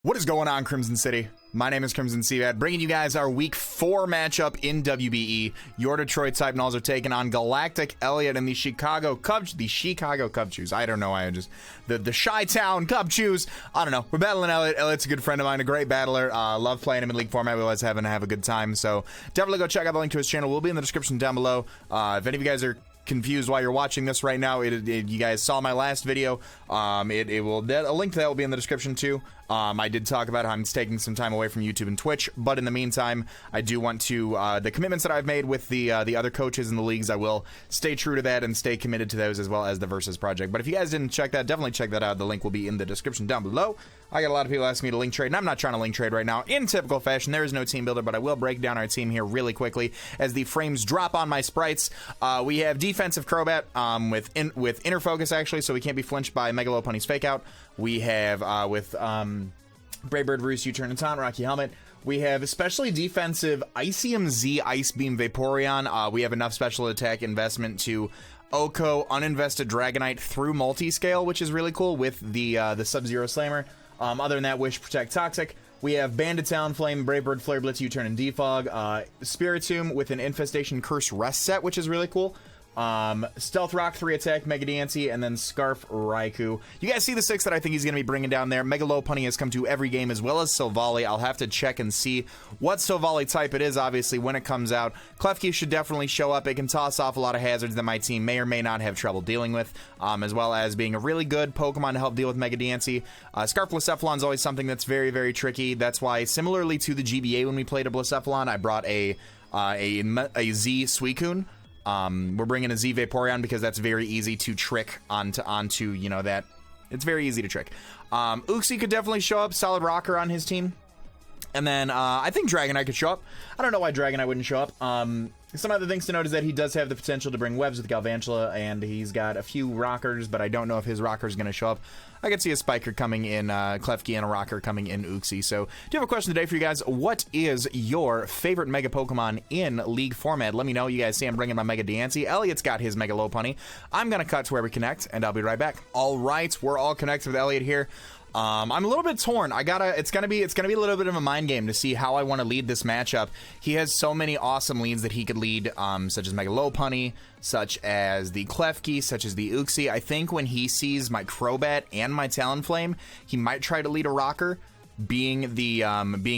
What is going on, Crimson City? My name is Crimson CBAD, bringing you guys our Week 4 matchup in WBE. Your Detroit Typenals are taking on GalacticElliot and the Chicago Cubs. I don't know why I just... The Chi-Town Cubs. I don't know. We're battling Elliot. Elliot's a good friend of mine, a great battler. Love playing him in League format. We always have a good time. So definitely go check out the link to his channel. Will be in the description down below. If any of you guys are confused why you're watching this right now, you guys saw my last video. A link to that will be in the description too. I did talk about how I'm taking some time away from YouTube and Twitch, but in the meantime, I do want to, the commitments that I've made with the other coaches in the leagues, I will stay true to that and stay committed to those, as well as the Versus project. But if you guys didn't check that, definitely check that out. The link will be in the description down below. I got a lot of people asking me to link trade, and I'm not trying to link trade right now. In typical fashion, there is no team builder, but I will break down our team here really quickly as the frames drop on my sprites. We have defensive Crobat with inner focus, actually, so we can't be flinched by Megalopunny's fake out. We have with Braybird, Roost, U-turn, and Taunt, Rocky Helmet. We have especially defensive Icium Z, Ice Beam, Vaporeon. We have enough special attack investment to Oko, uninvested Dragonite through multi-scale, which is really cool with the Sub-Zero Slammer. Other than that, Wish, Protect, Toxic. We have Banded Talonflame, Braybird, Flare Blitz, U-turn, and Defog. Spiritomb with an Infestation Curse Rest set, which is really cool. Stealth Rock, 3 attack, Mega Diancie, and then Scarf Raikou. You guys see the 6 that I think he's going to be bringing down there. Megalopunny has come to every game, as well as Silvally. I'll have to check and see what Silvally type it is, obviously, when it comes out. Klefki should definitely show up. It can toss off a lot of hazards that my team may or may not have trouble dealing with, as well as being a really good Pokemon to help deal with Mega Diancie. Scarf Blacephalon is always something that's very, very tricky. That's why, similarly to the GBA when we played a Blacephalon, I brought a Z Suicune. We're bringing a Z Vaporeon because that's very easy to trick onto you know, that. It's very easy to trick. Uxie could definitely show up, solid rocker on his team. And then I think Dragonite could show up. I don't know why Dragonite wouldn't show up. Some other things to note is that he does have the potential to bring webs with Galvantula, and he's got a few rockers, but I don't know if his rocker is going to show up. I could see a Spiker coming in Klefki and a rocker coming in Uxie. So, do you have a question today for you guys? What is your favorite Mega Pokemon in League format? Let me know. You guys see I'm bringing my Mega Diancie. Elliot's got his Mega Lopunny. I'm going to cut to where we connect, and I'll be right back. All right, we're all connected with Elliot here. I'm a little bit torn. It's gonna be a little bit of a mind game to see how I want to lead this matchup. He has so many awesome leads that he could lead, such as Mega Lopunny, such as the Klefki, such as the Uxie. I think when he sees my Crobat and my Talonflame, he might try to lead a rocker, being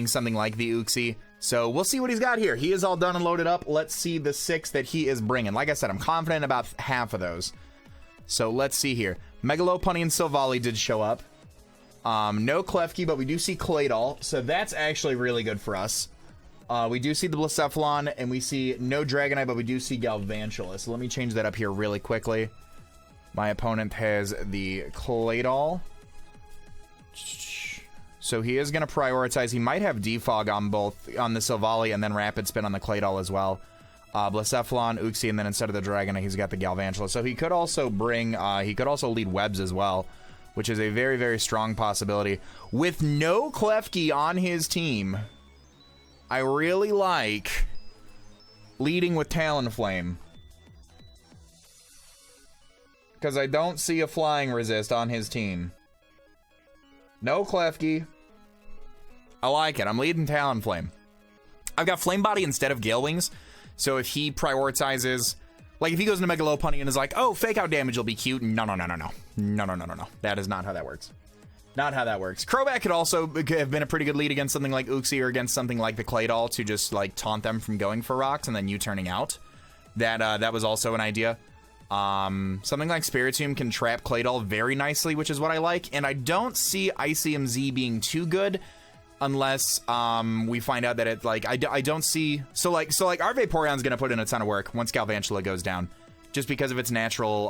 something like the Uxie. So we'll see what he's got here. He is all done and loaded up. Let's see the 6 that he is bringing. Like I said, I'm confident about half of those. So let's see here. Mega Lopunny and Silvally did show up. No Klefki, but we do see Claydol, so that's actually really good for us. We do see the Blacephalon, and we see no Dragonite, but we do see Galvantula. So let me change that up here really quickly. My opponent has the Claydol. So he is going to prioritize. He might have Defog on the Silvally, and then Rapid Spin on the Claydol as well. Blacephalon, Uxie, and then instead of the Dragonite, he's got the Galvantula. So he could also bring, he could also lead Webs as well, which is a very, very strong possibility. With no Klefki on his team, I really like leading with Talonflame, because I don't see a Flying Resist on his team. No Klefki. I like it. I'm leading Talonflame. I've got Flame Body instead of Gale Wings, so if he prioritizes... Like, if he goes into Mega Lopunny and is like, oh, fake out damage will be cute. No. That is not how that works. Not how that works. Crobat could also have been a pretty good lead against something like Uxie or against something like the Claydol to just, like, taunt them from going for rocks and then you turning out. That was also an idea. Something like Spiritomb can trap Claydol very nicely, which is what I like. And I don't see Icium Z being too good unless we find out that it, like, I don't see... So like our Vaporeon's gonna put in a ton of work once Galvantula goes down, just because of its natural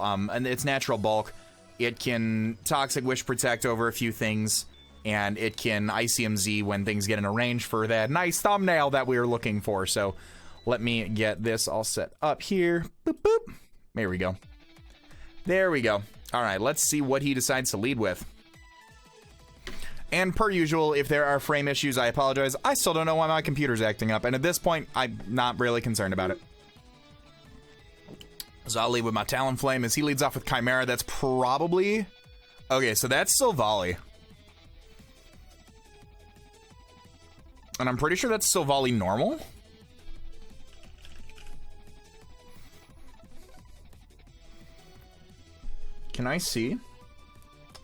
bulk. It can Toxic Wish Protect over a few things, and it can Icium Z when things get in a range for that nice thumbnail that we were looking for. So let me get this all set up here. Boop, boop. There we go. There we go. All right, let's see what he decides to lead with. And per usual, if there are frame issues, I apologize. I still don't know why my computer's acting up, and at this point, I'm not really concerned about it. So I'll lead with my Talonflame. As he leads off with Chimera, that's probably... Okay, so that's Silvally. And I'm pretty sure that's Silvally normal. Can I see?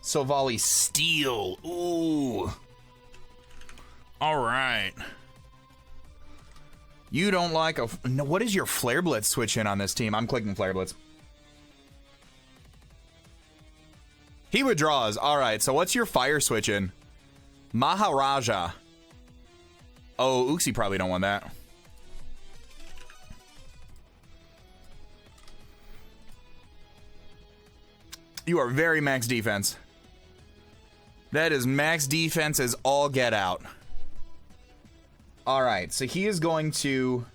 Silvally Steel. Ooh. Alright. You don't like a... No, what is your Flare Blitz switch in on this team? I'm clicking Flare Blitz. He withdraws. Alright, so what's your fire switch in? Maharaja. Oh, Uxie probably don't want that. You are very max defense. That is max defense as all get out. Alright, so he is going to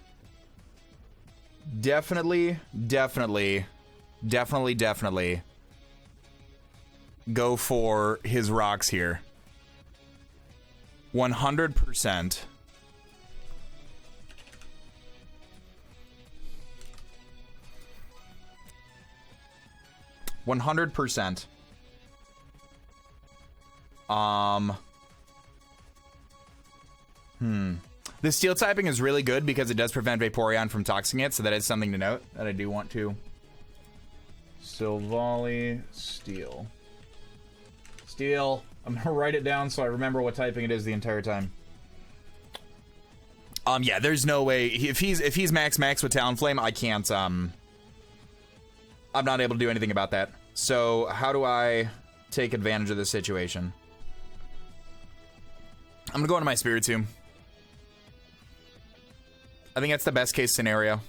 definitely go for his rocks here. 100%. The steel typing is really good because it does prevent Vaporeon from toxing it, so that is something to note that I do want to. Silvally Steel. Steel. I'm gonna write it down so I remember what typing it is the entire time. Yeah, there's no way if he's max with Talonflame, I can't I'm not able to do anything about that. So how do I take advantage of this situation? I'm gonna go into my Spiritomb. I think that's the best case scenario.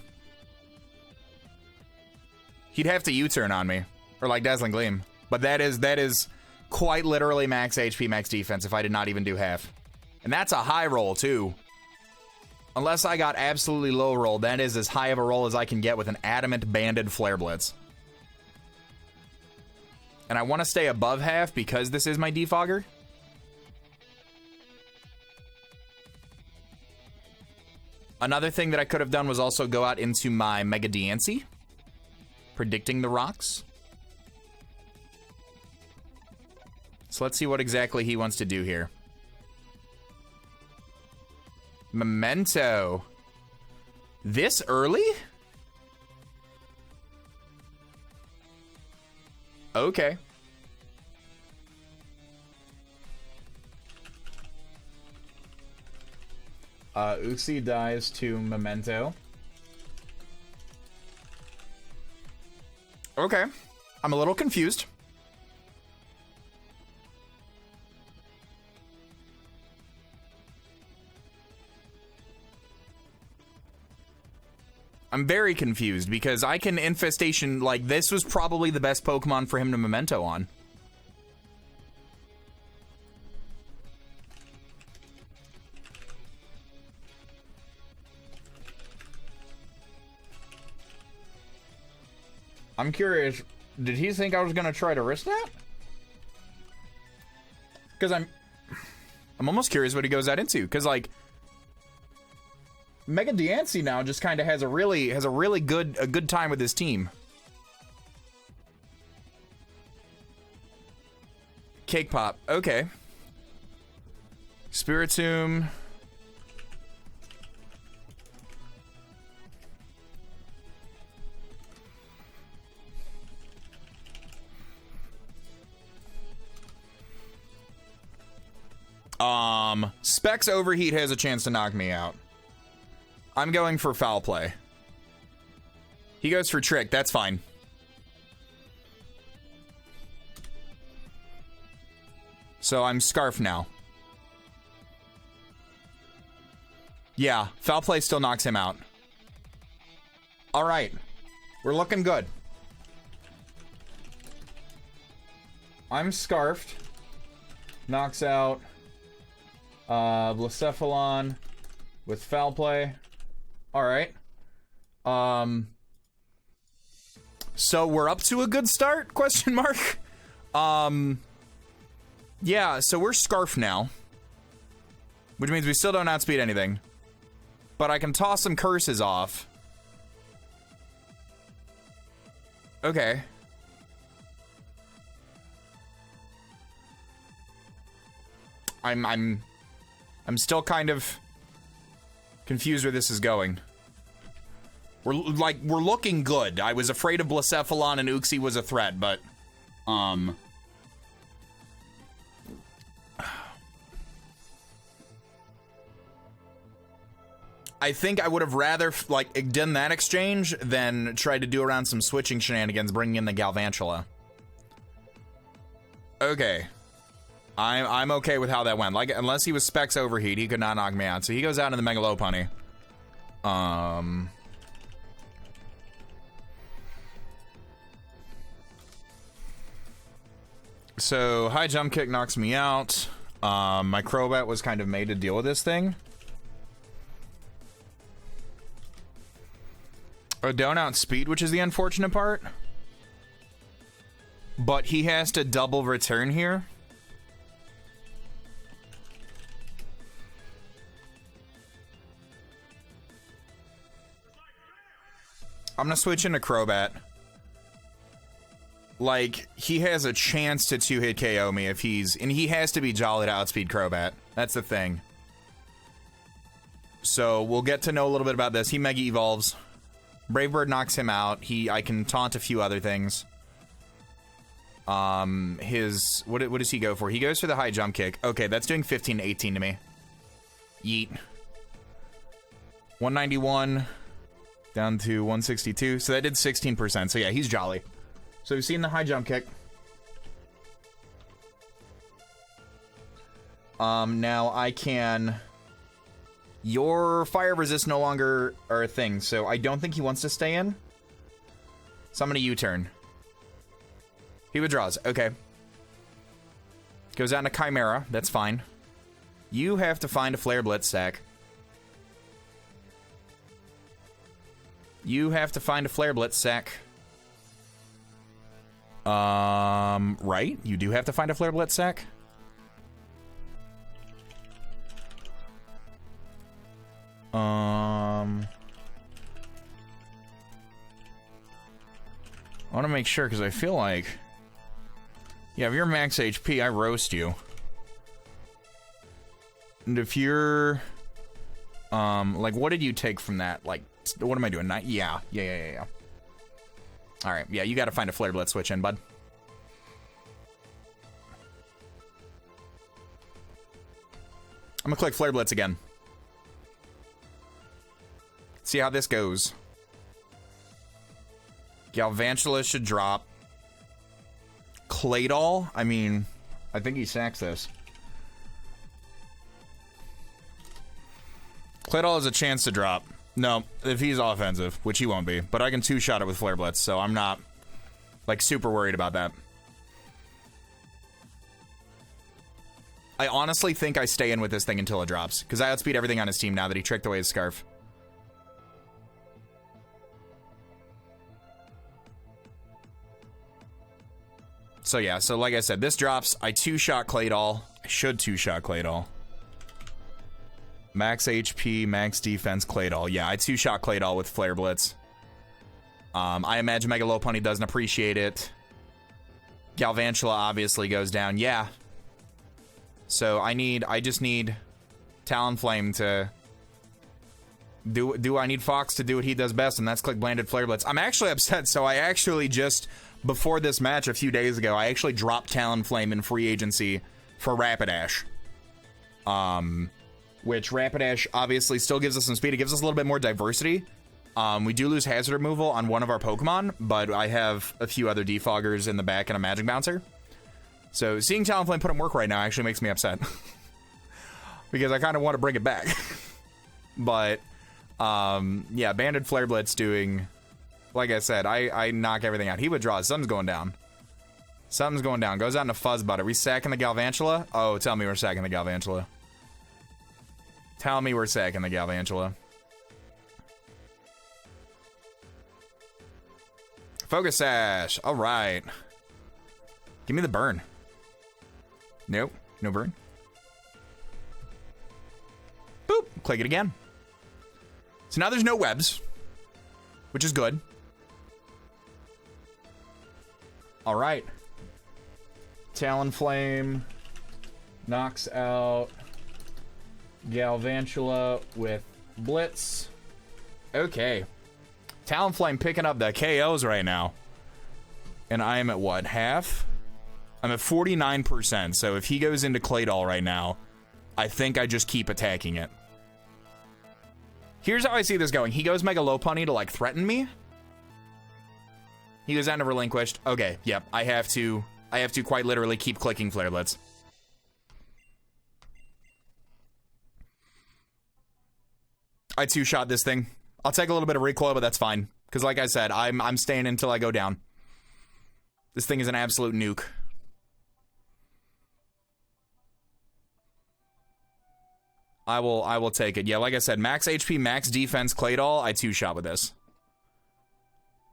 He'd have to U-turn on me, or like Dazzling Gleam, but that is quite literally max HP, max defense if I did not even do half. And that's a high roll too. Unless I got absolutely low roll, that is as high of a roll as I can get with an Adamant Banded Flare Blitz. And I want to stay above half because this is my defogger. Another thing that I could have done was also go out into my Mega Diancie, predicting the rocks. So let's see what exactly he wants to do here. Memento. This early? Okay. Uxie dies to Memento. Okay. I'm a little confused. I'm very confused because I can Infestation, like, this was probably the best Pokemon for him to Memento on. I'm curious, did he think I was gonna try to risk that? Because I'm almost curious what he goes out into, because like Mega Diancie now just kind of has a really good time with his team. Cake Pop, okay. Spiritomb. Specs Overheat has a chance to knock me out. I'm going for Foul Play. He goes for Trick, that's fine. So I'm Scarf now. Yeah, Foul Play still knocks him out. Alright. We're looking good. I'm Scarfed. Knocks out Blacephalon with Foul Play. Alright. So we're up to a good start? Question mark. Yeah, so we're Scarf now. Which means we still don't outspeed anything. But I can toss some curses off. Okay. I'm still kind of Confused where this is going. We're looking good. I was afraid of Blacephalon and Uxie was a threat, but I think I would have rather like done that exchange than tried to do around some switching shenanigans, bringing in the Galvantula. Okay, I'm okay with how that went. Like, unless he was Specs Overheat, he could not knock me out. So he goes out in the Megalopunny. So high jump kick knocks me out. My Crobat was kind of made to deal with this thing. Or don't outspeed, which is the unfortunate part. But he has to double return here. I'm gonna switch into Crobat. Like, he has a chance to 2-hit KO me if he's... And he has to be Jolly to outspeed Crobat. That's the thing. So, we'll get to know a little bit about this. He Mega Evolves. Brave Bird knocks him out. I can taunt a few other things. What does he go for? He goes for the high jump kick. Okay, that's doing 15 to 18 to me. Yeet. 191 down to 162. So that did 16%. So yeah, he's Jolly. So we've seen the high jump kick. Now I can... Your fire resist no longer are a thing, so I don't think he wants to stay in. So I'm gonna U-turn. He withdraws. Okay. Goes out into Chimera. That's fine. You have to find a Flare Blitz sack. You have to find a Flare Blitz sack. Right? You do have to find a Flare Blitz sack. I want to make sure, because I feel like... Yeah, if you're max HP, I roast you. And if you're... like, what did you take from that? Like, what am I doing? Yeah. Alright, yeah, you gotta find a Flare Blitz switch in, bud. I'm gonna click Flare Blitz again. See how this goes. Galvantula should drop. Claydol, I mean, I think he sacks this. Claydol has a chance to drop. No, if he's offensive, which he won't be, but I can two-shot it with Flare Blitz, so I'm not, like, super worried about that. I honestly think I stay in with this thing until it drops, because I outspeed everything on his team now that he tricked away his Scarf. So yeah, so like I said, this drops. I two-shot Claydol. I should two-shot Claydol. Max HP, max defense, Claydol. Yeah, I two-shot Claydol with Flare Blitz. I imagine Mega Lopunny doesn't appreciate it. Galvantula obviously goes down. Yeah. So I just need Talonflame to do I need Fox to do what he does best, and that's click Blanded Flare Blitz. I'm actually upset, so I actually just, before this match a few days ago, I actually dropped Talonflame in free agency for Rapidash. Which Rapidash obviously still gives us some speed. It gives us a little bit more diversity. We do lose hazard removal on one of our Pokemon, but I have a few other Defoggers in the back and a Magic Bouncer. So seeing Talonflame put in work right now actually makes me upset. Because I kind of want to bring it back. But, yeah, Banded Flare Blitz doing... Like I said, I knock everything out. He withdraws. Something's going down. Something's going down. Goes out into Fuzzbutt. Are we sacking the Galvantula? Oh, tell me we're sacking the Galvantula. Tell me we're sacking the Galvantula. Focus Sash. All right. Give me the burn. Nope. No burn. Boop. Click it again. So now there's no webs, which is good. All right. Talonflame knocks out Galvantula with Blitz. Okay. Talonflame picking up the KOs right now. And I am at what? Half? I'm at 49%. So if he goes into Claydol right now, I think I just keep attacking it. Here's how I see this going. He goes Mega Lopunny to, like, threaten me. He goes down to Relinquished. Okay, yep. I have to quite literally keep clicking Flare Blitz. I two-shot this thing. I'll take a little bit of recoil, but that's fine. Because like I said, I'm staying until I go down. This thing is an absolute nuke. I will take it. Yeah, like I said, max HP, max defense, Claydol, I two-shot with this.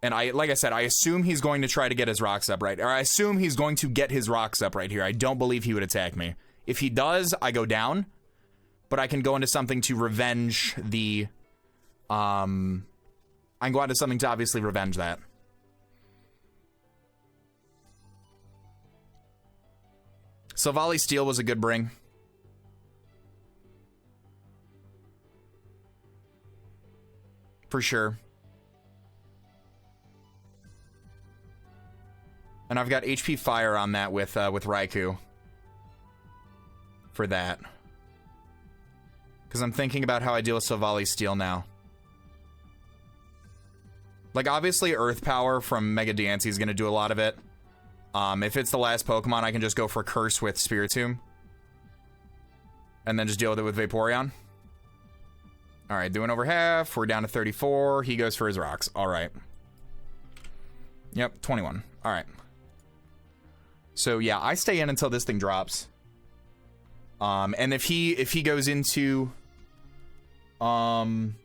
And like I said, I assume he's going to try to get his rocks up right. Or I assume he's going to get his rocks up right here. I don't believe he would attack me. If he does, I go down. But I can go into something to revenge the... I can go into something to obviously revenge that. So Volley Steel was a good bring. For sure. And I've got HP Fire on that with Raikou. For that. Because I'm thinking about how I deal with Silvally Steel now. Like, obviously, Earth Power from Mega Diancie is going to do a lot of it. If it's the last Pokemon, I can just go for Curse with Spiritomb. And then just deal with it with Vaporeon. Alright, doing over half. We're down to 34. He goes for his rocks. Alright. Yep, 21. Alright. So, yeah, I stay in until this thing drops. And if he goes into... And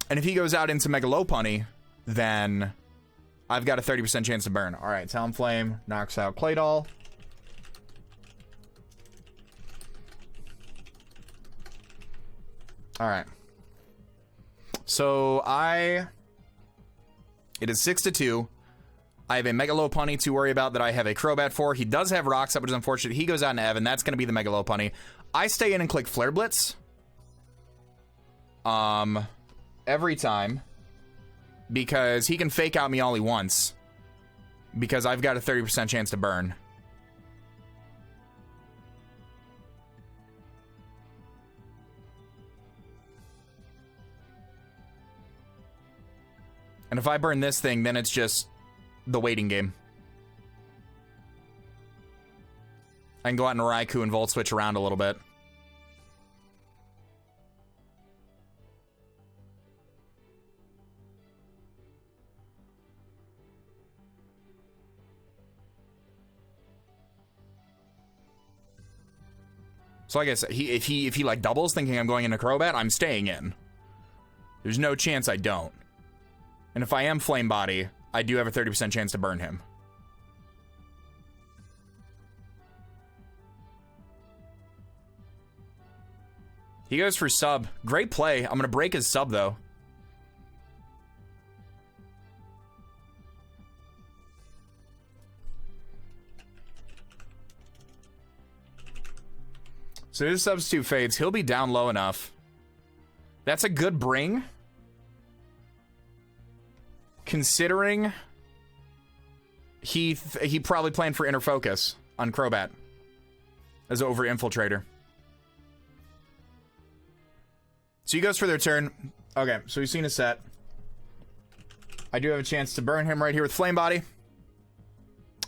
if he goes out into Mega Lopunny, then I've got a 30% chance to burn. Alright, Talonflame knocks out Claydol. Alright. So it is 6-2. I have a Mega Lopunny to worry about that I have a Crobat for. He does have Rocks up, which is unfortunate. He goes out into Evan. That's going to be the Mega Lopunny. I stay in and click Flare Blitz. Every time. Because he can fake out me all he wants. Because I've got a 30% chance to burn. And if I burn this thing, then it's just the waiting game. I can go out into Raikou and Volt Switch around a little bit. So like I said, if he like doubles thinking I'm going into Crobat, I'm staying in. There's no chance I don't. And if I am Flame Body, I do have a 30% chance to burn him. He goes for sub. Great play. I'm going to break his sub, though. So his substitute fades. He'll be down low enough. That's a good bring. Considering he probably planned for Inner Focus on Crobat as over Infiltrator. So he goes for their turn. Okay, so we've seen a set. I do have a chance to burn him right here with Flame Body.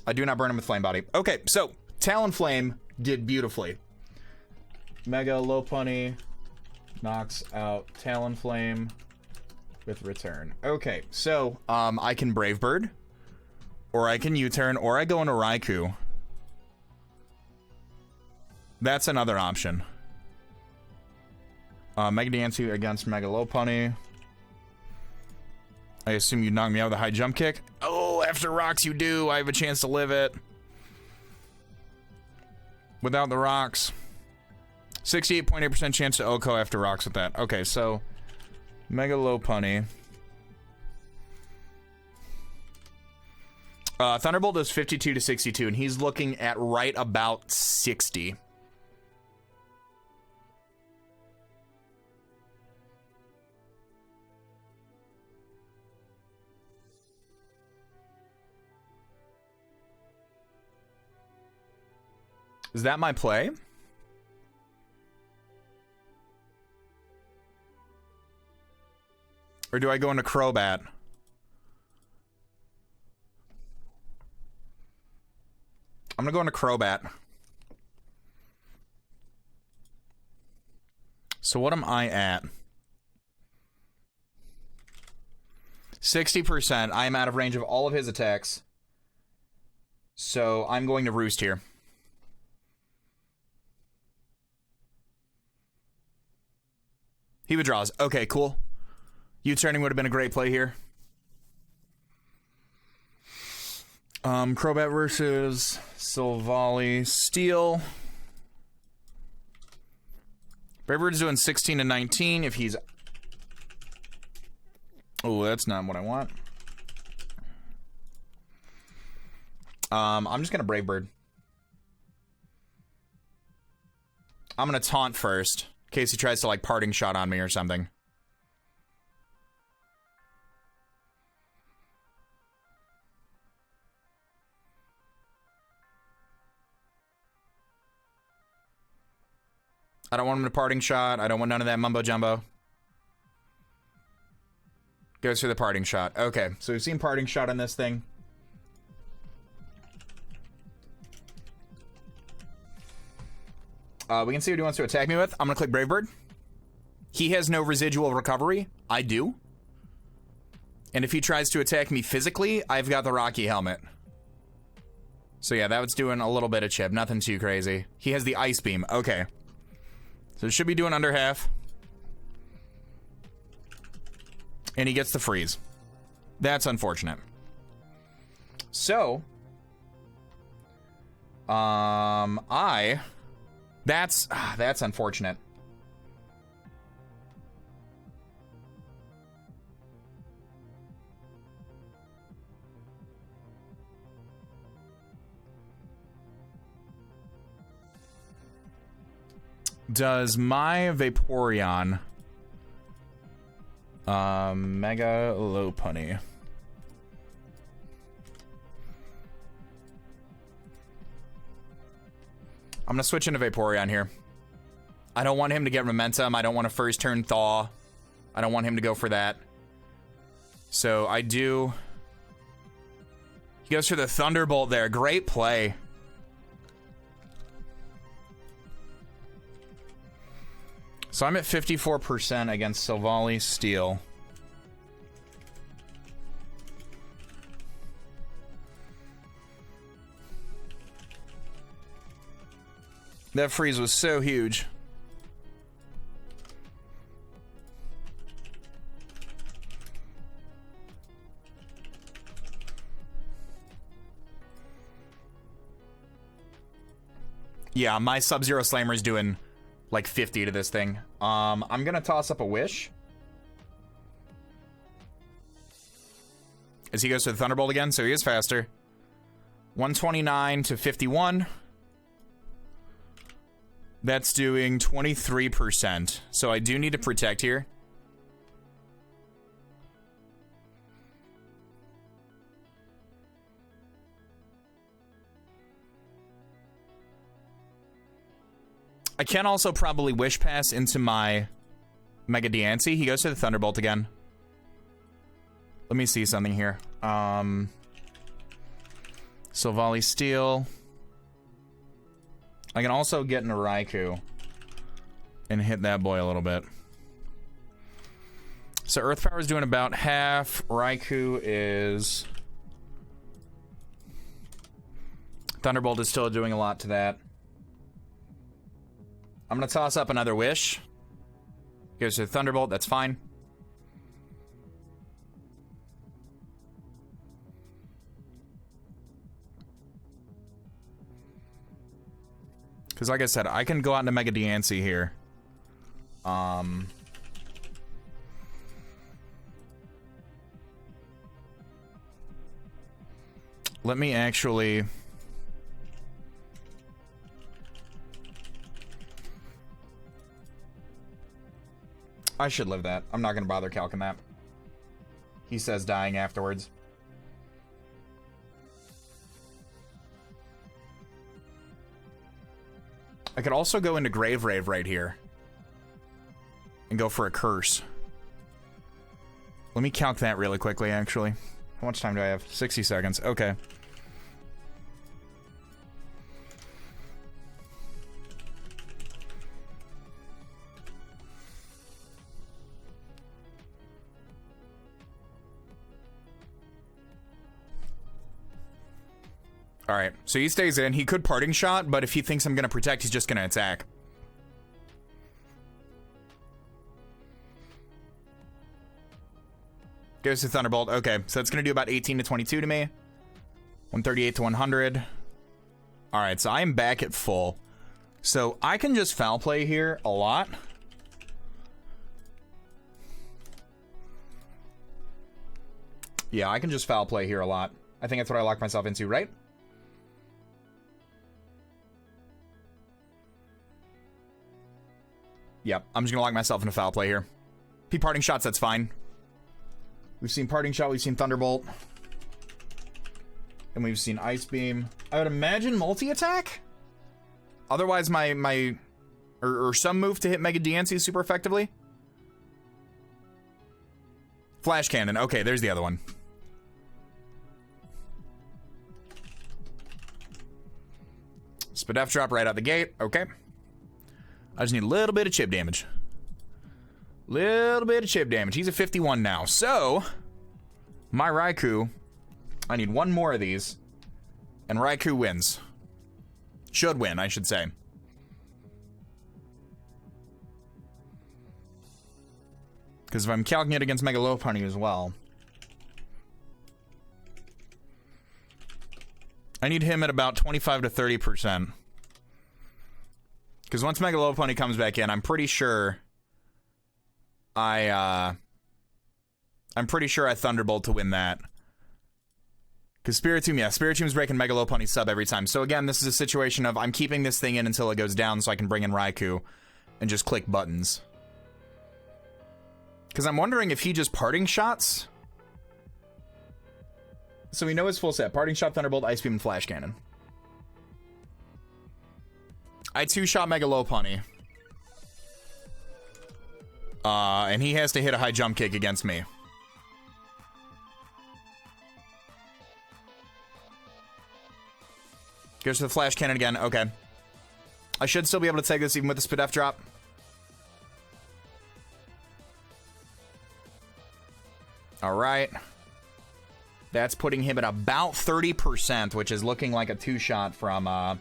I do not burn him with Flame Body. Okay, so Talonflame did beautifully. Mega Lopunny knocks out Talonflame with return. Okay, so I can Brave Bird, or I can U-turn, or I go into Raikou. That's another option. Mega Diancie against Mega Lopunny. I assume you knock me out with a high jump kick. Oh, after rocks you do. I have a chance to live it. Without the rocks. 68.8% chance to OHKO after rocks with that. Okay, so Mega Lopunny. Thunderbolt does 52 to 62, and he's looking at right about 60. Is that my play? Or do I go into Crobat? I'm gonna go into Crobat. So what am I at? 60%. I am out of range of all of his attacks. So I'm going to Roost here. He withdraws. Okay, cool. U-turning would have been a great play here. Crobat versus Silvally. Steel. Bravebird's doing 16 to 19 if he's... Oh, that's not what I want. I'm just gonna Brave Bird. I'm gonna taunt first, in case he tries to, like, parting shot on me or something. I don't want him to parting shot. I don't want none of that mumbo jumbo. Goes for the parting shot. Okay, so we've seen parting shot on this thing. We can see what he wants to attack me with. I'm gonna click Brave Bird. He has no residual recovery. I do. And if he tries to attack me physically, I've got the Rocky Helmet. So yeah, that was doing a little bit of chip. Nothing too crazy. He has the Ice Beam. Okay. So it should be doing under half. And he gets the freeze. That's unfortunate. So, that's unfortunate. Does my Vaporeon Mega Lopunny? I'm gonna switch into Vaporeon here. I don't want him to get momentum. I don't want a first turn thaw. I don't want him to go for that. So I do. He goes for the Thunderbolt there. Great play. So I'm at 54% against Silvally Steel. That freeze was so huge. Yeah, my Sub-Zero Slammer's doing like 50 to this thing. I'm gonna toss up a Wish. As he goes to the Thunderbolt again, so he is faster. 129 to 51. That's doing 23%. So I do need to protect here. I can also probably Wish Pass into my Mega Diancie. He goes to the Thunderbolt again. Let me see something here. Silvally Steel. I can also get into Raikou and hit that boy a little bit. So Earth Power is doing about half. Raikou is... Thunderbolt is still doing a lot to that. I'm gonna toss up another Wish. Goes to the Thunderbolt, that's fine. Because like I said, I can go out into Mega Diancie here. Let me actually... I should live that. I'm not going to bother calcing that. He says dying afterwards. I could also go into Grave Rave right here. And go for a curse. Let me calc that really quickly, actually. How much time do I have? 60 seconds. Okay. Alright, so he stays in. He could parting shot, but if he thinks I'm going to protect, he's just going to attack. Goes to Thunderbolt. Okay, so that's going to do about 18 to 22 to me. 138 to 100. Alright, so I am back at full. So I can just foul play here a lot. Yeah, I can just foul play here a lot. I think that's what I locked myself into, right? Yep, I'm just gonna lock myself into foul play here. If he parting shots, that's fine. We've seen parting shot, we've seen Thunderbolt. And we've seen Ice Beam. I would imagine multi-attack? Otherwise or some move to hit Mega DNC super effectively. Flash Cannon, okay, there's the other one. Spadef drop right out the gate, okay. I just need a little bit of chip damage. Little bit of chip damage. He's at 51 now. So, my Raikou, I need one more of these, and Raikou wins. Should win, I should say. Because if I'm calculating it against Mega Lopunny as well, I need him at about 25 to 30%. Because once Mega Lopunny comes back in, I'm pretty sure I Thunderbolt to win that. Because Spiritomb, yeah, Spiritomb's breaking Mega Lopunny's sub every time. So again, this is a situation of I'm keeping this thing in until it goes down so I can bring in Raikou and just click buttons. Because I'm wondering if he just parting shots. So we know his full set. Parting shot, Thunderbolt, Ice Beam, and Flash Cannon. I two-shot Mega Lopunny. And he has to hit a high jump kick against me. Goes to the Flash Cannon again. Okay. I should still be able to take this even with the Spadef drop. Alright. That's putting him at about 30%, which is looking like a two-shot from,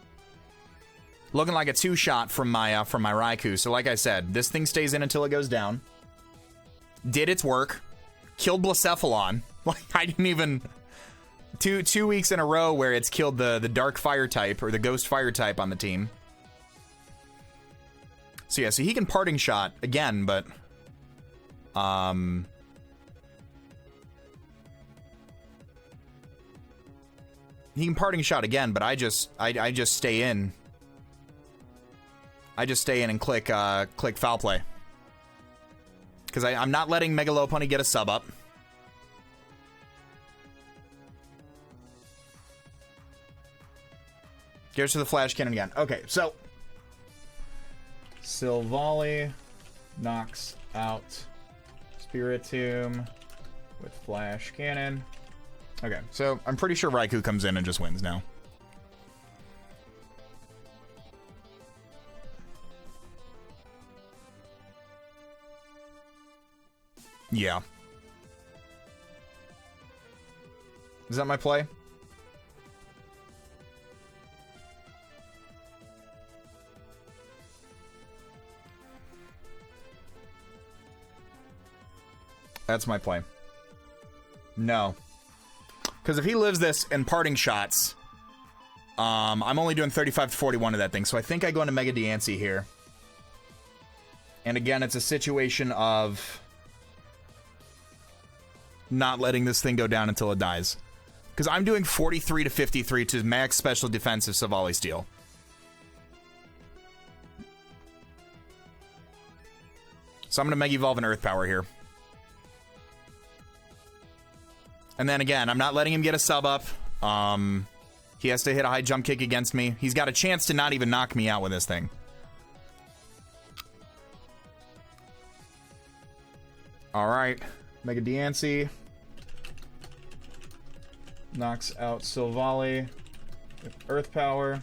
looking like a two-shot from my Raikou. So like I said, this thing stays in until it goes down. Did its work. Killed Blacephalon. Like, I didn't even... Two weeks in a row where it's killed the Dark Fire type, or the Ghost Fire type on the team. So yeah, so he can parting shot again, but... He can parting shot again, but I just stay in. I just stay in and click foul play. Because I'm not letting Mega Lopunny get a sub up. Goes to the Flash Cannon again. Okay, so Silvally knocks out Spiritomb with Flash Cannon. Okay, so I'm pretty sure Raikou comes in and just wins now. Yeah. Is that my play? That's my play. No. Because if he lives this in parting shots, I'm only doing 35 to 41 of that thing. So I think I go into Mega Diancie here. And again, it's a situation of not letting this thing go down until it dies. Because I'm doing 43 to 53 to max special defensive Silvally Steel. So I'm going to Mega Evolve an Earth Power here. And then again, I'm not letting him get a sub up. He has to hit a high jump kick against me. He's got a chance to not even knock me out with this thing. All right. Mega Diancie. Knocks out Silvally with Earth Power.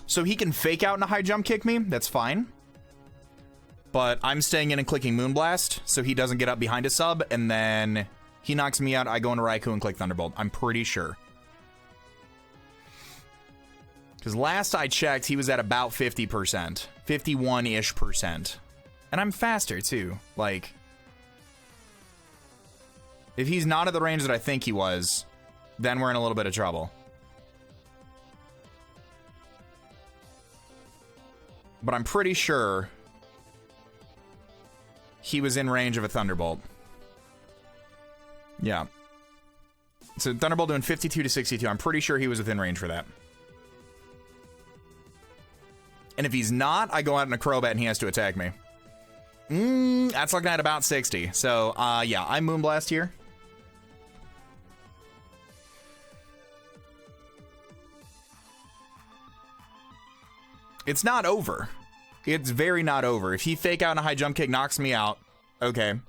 So he can fake out and a high jump kick me. That's fine. But I'm staying in and clicking Moonblast, so he doesn't get up behind a sub, and then he knocks me out, I go into Raikou and click Thunderbolt. I'm pretty sure. Because last I checked, he was at about 50%. 51-ish%. And I'm faster, too. Like, if he's not at the range that I think he was, then we're in a little bit of trouble. But I'm pretty sure he was in range of a Thunderbolt. Yeah. So Thunderbolt doing 52 to 62. I'm pretty sure he was within range for that. And if he's not, I go out in a Crobat and he has to attack me. That's looking at about 60. So, yeah, I Moonblast here. It's not over. It's very not over. If he fake out and a high jump kick knocks me out, okay.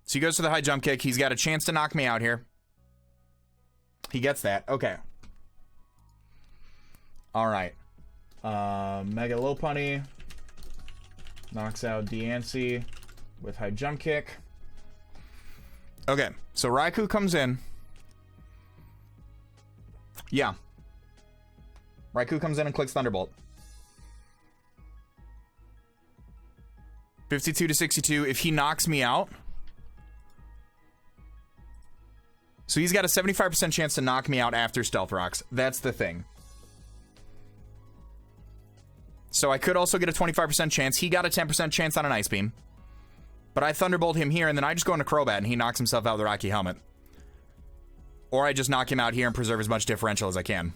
So he goes for the high jump kick. He's got a chance to knock me out here. He gets that. Okay. All right. Mega Lopunny knocks out Diancie with high jump kick. Okay, so Raikou comes in. Yeah. Raikou comes in and clicks Thunderbolt. 52 to 62. If he knocks me out. So he's got a 75% chance to knock me out after Stealth Rocks. That's the thing. So I could also get a 25% chance. He got a 10% chance on an Ice Beam. But I Thunderbolt him here, and then I just go into Crobat, and he knocks himself out with the Rocky Helmet. Or I just knock him out here and preserve as much differential as I can.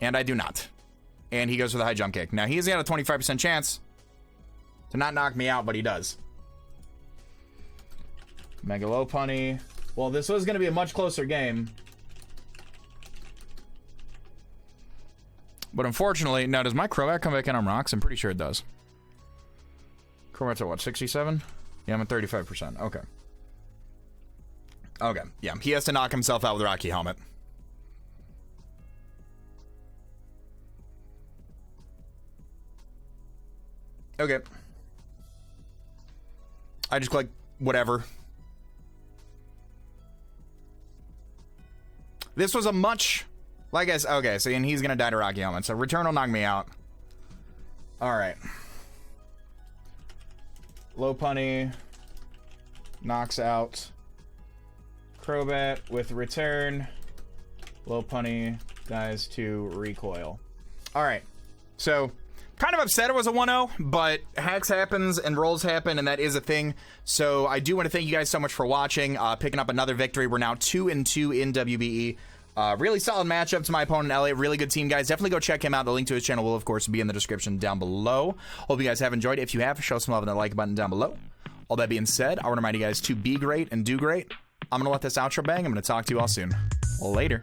And I do not. And he goes for the high jump kick. Now, he's got a 25% chance to not knock me out, but he does. Mega Lopunny. Well, this was going to be a much closer game. But unfortunately, now, does my Crobat come back in on rocks? I'm pretty sure it does. Crobat's at what, 67? Yeah, I'm at 35%. Okay. Okay, yeah. He has to knock himself out with Rocky Helmet. Okay. I just click whatever. This was a much... Like I said, okay, so and he's going to die to Rocky Helmet. So Return will knock me out. Alright. Lopunny knocks out Crobat with Return. Lopunny dies to Recoil. Alright, so kind of upset it was a 1-0, but hacks happens and rolls happen, and that is a thing. So I do want to thank you guys so much for watching, picking up another victory. We're now 2-2 in WBE. Really solid matchup to my opponent, Elliot. Really good team, guys. Definitely go check him out. The link to his channel will, of course, be in the description down below. Hope you guys have enjoyed. If you have, show some love in the like button down below. All that being said, I want to remind you guys to be great and do great. I'm going to let this outro bang. I'm going to talk to you all soon. Later.